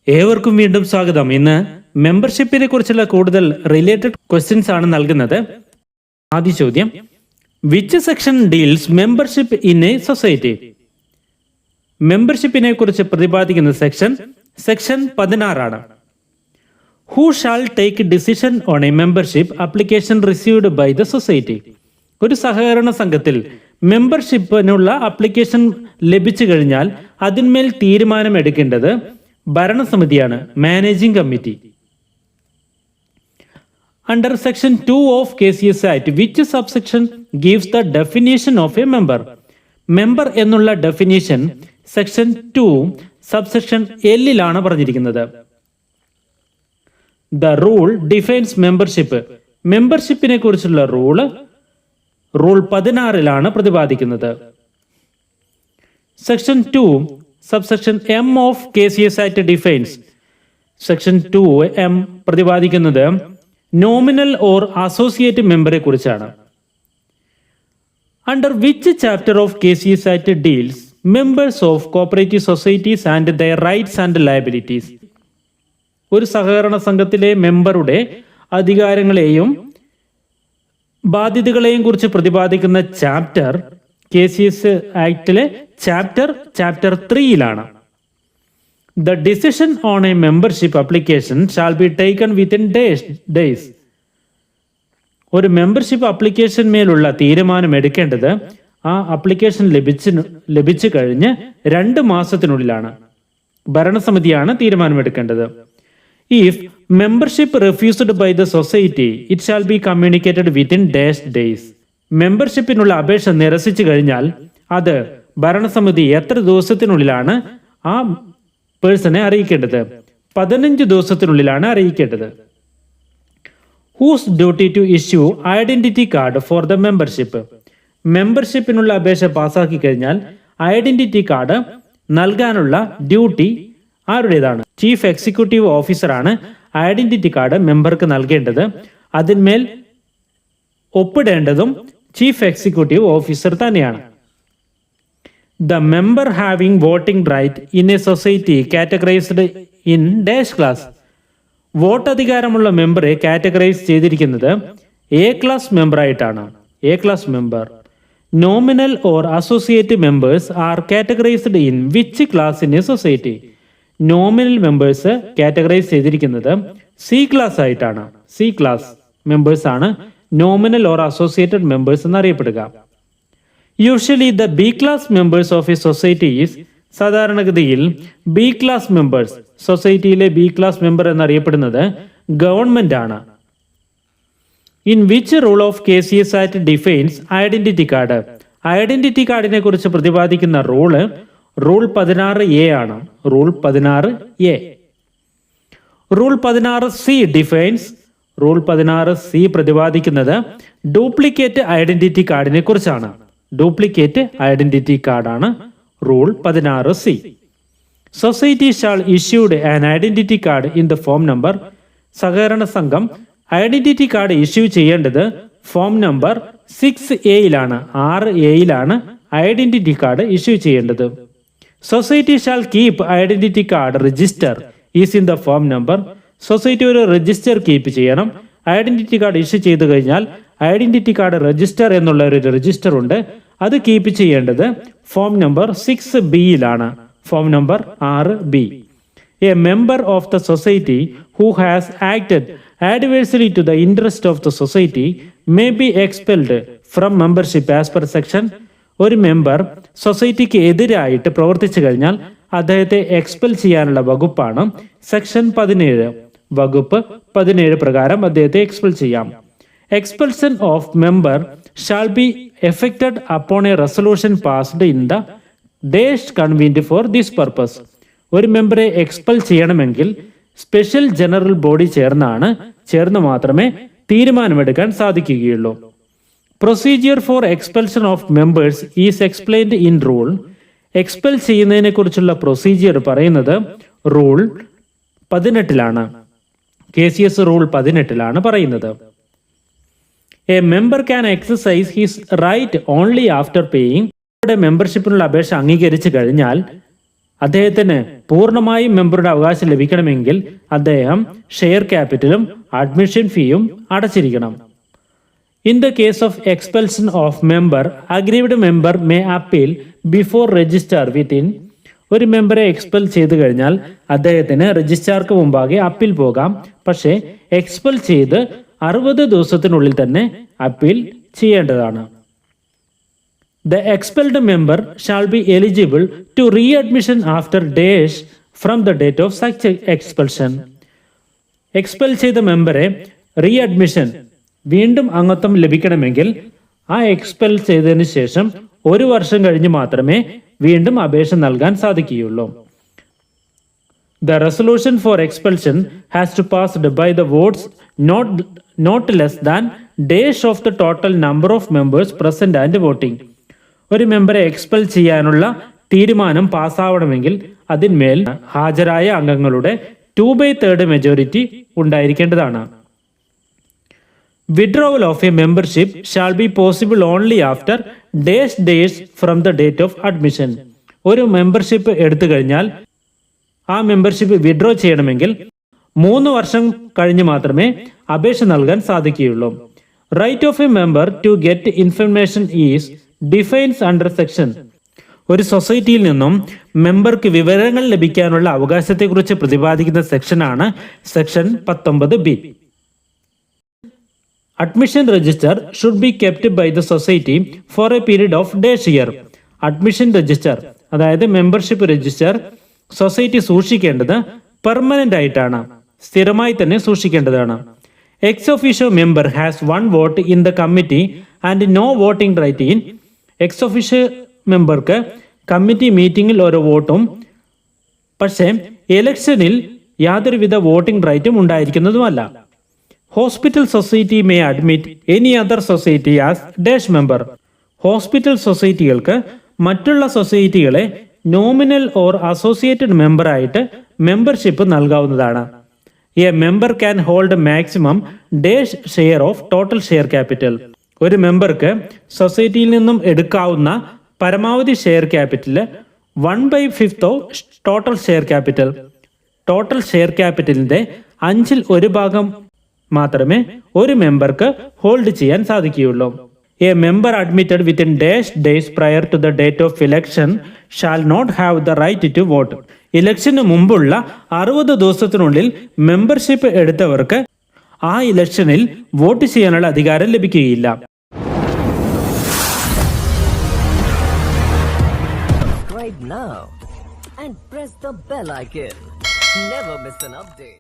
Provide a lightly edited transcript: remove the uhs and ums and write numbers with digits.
ഏവർക്കും വീണ്ടും സ്വാഗതം. ഇന്ന് മെമ്പർഷിപ്പിനെ കുറിച്ചുള്ള കൂടുതൽ റിലേറ്റഡ് ക്വസ്റ്റ്യൻസ് ആണ് നൽകുന്നത്. ആദ്യ ചോദ്യം, which section deals membership in a society? മെമ്പർഷിപ്പിനെ കുറിച്ച് പ്രതിപാദിക്കുന്ന സെക്ഷൻ 16 ആണ്. Who shall take decision on a membership application received by the society? ഒരു സഹകരണ സംഘത്തിൽ മെമ്പർഷിപ്പിനുള്ള ആപ്ലിക്കേഷൻ ലഭിച്ചു കഴിഞ്ഞാൽ അതിന്മേൽ തീരുമാനം എടുക്കേണ്ടത് ഭരണസമിതിയാണ്, managing committee. Under section 2 of KCS Act, which subsection gives the definition of a member? Member എന്നുള്ള ഡെഫിനിഷൻ സെക്ഷൻ 2 സബ്സെക്ഷൻ L പറഞ്ഞിരിക്കുന്നത്. The rule defines membership. മെമ്പർഷിപ്പിനെ കുറിച്ചുള്ള റൂൾ 16 പ്രതിപാദിക്കുന്നത്. Section 2 subsection M of KCS Act defines. Section 2M പ്രതിപാദിക്കുന്നത് nominal or associate മെമ്പറെ കുറിച്ചാണ്. Under which chapter of KCS Act deals members of cooperative societies and their rights and liabilities? ഒരു സഹകരണ സംഘത്തിലെ മെമ്പറുടെ അധികാരങ്ങളെയും ബാധ്യതകളെയും കുറിച്ച് പ്രതിപാദിക്കുന്ന ചാപ്റ്റർ KCS ആക്ടിലെ chapter 3 the decision on a membership application shall be taken within days. ഒരു മെമ്പർഷിപ്പ് ആപ്ലിക്കേഷൻ മേലുള്ള തീരുമാനം എടുക്കേണ്ടത് ആ ആപ്ലിക്കേഷൻ ലഭിച്ചു കഴിഞ്ഞ് 2 മാസത്തിനുള്ളിലാണ്. ഭരണസമിതിയാണ് തീരുമാനമെടുക്കേണ്ടത്. If membership refused by the society, it shall be communicated within days. മെമ്പർഷിപ്പിനുള്ള അപേക്ഷ നിരസിച്ചു കഴിഞ്ഞാൽ അത് ഭരണസമിതി എത്ര ദിവസത്തിനുള്ളിലാണ് ആ പേഴ്സണെ അറിയിക്കേണ്ടത്? 15 ദിവസത്തിനുള്ളിലാണ് അറിയിക്കേണ്ടത്. Whose duty to issue identity card for the membership? മെമ്പർഷിപ്പിനുള്ള അപേക്ഷ പാസ്സാക്കി കഴിഞ്ഞാൽ ഐഡന്റിറ്റി കാർഡ് നൽകാനുള്ള ഡ്യൂട്ടി ആരുടേതാണ്? ചീഫ് എക്സിക്യൂട്ടീവ് ഓഫീസറാണ് ഐഡന്റിറ്റി കാർഡ് മെമ്പർക്ക് നൽകേണ്ടത്. അതിന്മേൽ ഒപ്പിടേണ്ടതും ചീഫ് എക്സിക്യൂട്ടീവ് ഓഫീസർ തന്നെയാണ്. The member having voting right in a society categorized in dash class? വോട്ടധികാരമുള്ള മെമ്പറെ കാറ്റഗറൈസ് ചെയ്തിരിക്കുന്നത് A ക്ലാസ് മെമ്പറായിട്ടാണ്. A class member. Nominal or associate members are categorized in which class in a society? Nominal members categorize ചെയ്തിരിക്കുന്നത് C class ആയിട്ടാണ്. C class members ആണ് nominal or associated members എന്നറിയപ്പെടുക. Usually the B class members of a societies, സാധാരണഗതിയിൽ B class members, സൊസൈറ്റിയിലെ B class member എന്നറിയപ്പെടുന്നത് government ആണ്. In which rule of KCS Act defines identity card? ഐഡന്റിറ്റി കാർഡിനെ കുറിച്ച് പ്രതിപാദിക്കുന്ന റൂൾ 16A ആണ്. Rule 16A. Rule 16C defines. Rule 16C പ്രതിപാദിക്കുന്നത് ഡ്യൂപ്ലിക്കേറ്റ് ഐഡന്റിറ്റി കാർഡിനെ കുറിച്ചാണ്. ഡ്യൂപ്ലിക്കേറ്റ് ഐഡന്റിറ്റി കാർഡാണ് rule 16C. Society shall issued an identity card in the form number. സഹകരണ സംഘം ഐഡന്റിറ്റി കാർഡ് ഇഷ്യൂ ചെയ്യേണ്ടത് form number 6A 6A identity card issue ചെയ്യേണ്ടത്. Society shall keep identity card register is in the form number. Society ഒരു register keep ചെയ്യണം. Identity card issue ചെയ്തു കഴിഞ്ഞാൽ identity card register എന്നുള്ള ഒരു രജിസ്റ്റർ ഉണ്ട്. അത് കീപ്പ് ചെയ്യേണ്ടത് form number 6B form number 6B. A member of the society who has acted adversely to the interest of the society may be expelled from membership as per section. ഒരു member സൊസൈറ്റിക്ക് എതിരായിട്ട് പ്രവർത്തിച്ചു കഴിഞ്ഞാൽ അദ്ദേഹത്തെ expel ചെയ്യാനുള്ള വകുപ്പാണ് section 17. വകുപ്പ് 17 പ്രകാരം അദ്ദേഹത്തെ എക്സ്പെൽ ചെയ്യാം. Expulsion of member shall be effected upon a resolution passed in the dash convened for this purpose. ഒരു മെമ്പറെ എക്സ്പെൽ ചെയ്യണമെങ്കിൽ സ്പെഷ്യൽ ജനറൽ ബോഡി ചേർന്ന് മാത്രമേ തീരുമാനമെടുക്കാൻ സാധിക്കുകയുള്ളൂ. Procedure for expulsion of members is explained in rule. Expel ചെയ്യുന്നതിനെ കുറിച്ചുള്ള procedure പറയുന്നത് റൂൾ 18 KCS റൂൾ 18 പറയുന്നത്. A member can exercise his right only after paying. മെമ്പർഷിപ്പിനുള്ള അപേക്ഷ അംഗീകരിച്ചു കഴിഞ്ഞാൽ അദ്ദേഹത്തിന് പൂർണ്ണമായും മെമ്പറുടെ അവകാശം ലഭിക്കണമെങ്കിൽ അദ്ദേഹം ഷെയർ ക്യാപിറ്റലും അഡ്മിഷൻ ഫീയും അടച്ചിരിക്കണം. In the case of expulsion of member, aggrieved member may appeal before registrar within. ഒരു മെമ്പറെ എക്സ്പെൽ ചെയ്തു കഴിഞ്ഞാൽ അദ്ദേഹത്തിന് രജിസ്ട്രാർക്ക് മുമ്പാകെ അപ്പീൽ പോകാം. പക്ഷേ എക്സ്പെൽ ചെയ്ത് 60 ദിവസത്തിനുള്ളിൽ തന്നെ അപ്പീൽ ചെയ്യേണ്ടതാണ്. The expelled member shall be eligible to re-admission after days from the date of such expulsion. Expel ചെയ്ത മെമ്പറെ റീഅഡ്മിഷൻ വീണ്ടും അംഗത്വം ലഭിക്കണമെങ്കിൽ ആ എക്സ്പെൽ ചെയ്തതിനു ശേഷം 1 വർഷം കഴിഞ്ഞ് മാത്രമേ വീണ്ടും അപേക്ഷ നൽകാൻ സാധിക്കുകയുള്ളൂ. The resolution for expulsion has to pass by the votes not less than days of the total number of members present and voting. ഒരു മെമ്പറെ എക്സ്പെൽ ചെയ്യാനുള്ള തീരുമാനം പാസ്സാവണമെങ്കിൽ അതിന്മേൽ ഹാജരായ അംഗങ്ങളുടെ 2/3 majority ഉണ്ടായിരിക്കേണ്ടതാണ്. Withdrawal of a membership shall be possible only after days from the date of admission. ഒരു membership എടുത്തു കഴിഞ്ഞാൽ ആ മെമ്പർഷിപ്പ് വിഡ്രോ ചെയ്യണമെങ്കിൽ 3 വർഷം കഴിഞ്ഞ് മാത്രമേ അപേക്ഷ നൽകാൻ സാധിക്കുകയുള്ളൂ. Right of a member to get information is defines under section. ഒരു സൊസൈറ്റിയിൽ നിന്നും മെമ്പർക്ക് വിവരങ്ങൾ ലഭിക്കാനുള്ള അവകാശത്തെക്കുറിച്ച് പ്രതിപാദിക്കുന്ന സെക്ഷനാണ് section 19B. Admission register should be kept by the society for a period of dash year. Admission register അതായത് മെമ്പർഷിപ്പ് രജിസ്റ്റർ സൊസൈറ്റി സൂക്ഷിക്കേണ്ടത് പെർമനന്റ് ആയിട്ടാണ്, സ്ഥിരമായി തന്നെ സൂക്ഷിക്കേണ്ടതാണ്. Ex officio member has 1 vote in the committee and no voting right in. Ex officio മെമ്പർക്ക് committee മീറ്റിംഗിൽ 1 വോട്ടും പക്ഷേ ഇലക്ഷനിൽ യാതൊരുവിധ വോട്ടിംഗ് റൈറ്റും ഉണ്ടായിരിക്കുന്നതുമല്ല. Hospital society may admit any other society as dash member. Hospital സൊസൈറ്റികൾക്ക് മറ്റുള്ള സൊസൈറ്റികളെ നോമിനൽ ഓർ അസോസിയേറ്റഡ് മെമ്പറായിട്ട് മെമ്പർഷിപ്പ് നൽകാവുന്നതാണ്. A member can hold maximum dash share of total share capital. ഒരു മെമ്പർക്ക് സൊസൈറ്റിയിൽ നിന്നും എടുക്കാവുന്ന പരമാവധി ഷെയർ ക്യാപിറ്റൽ 1/5 of total share capital. Total share ക്യാപിറ്റലിന്റെ 5ൽ 1 ഭാഗം മാത്രമേ ഒരു മെമ്പർക്ക് ഹോൾഡ് ചെയ്യാൻ സാധിക്കുകയുള്ളൂ. A member admitted within days prior to the date of election shall not have the right to vote. ഇലക്ഷന് മുമ്പുള്ള 60 ദിവസത്തിനുള്ളിൽ മെമ്പർഷിപ്പ് എടുത്തവർക്ക് ആ ഇലക്ഷനിൽ വോട്ട് ചെയ്യാനുള്ള അധികാരം ലഭിക്കുകയില്ല. Subscribe now and press the bell icon. Never miss an update.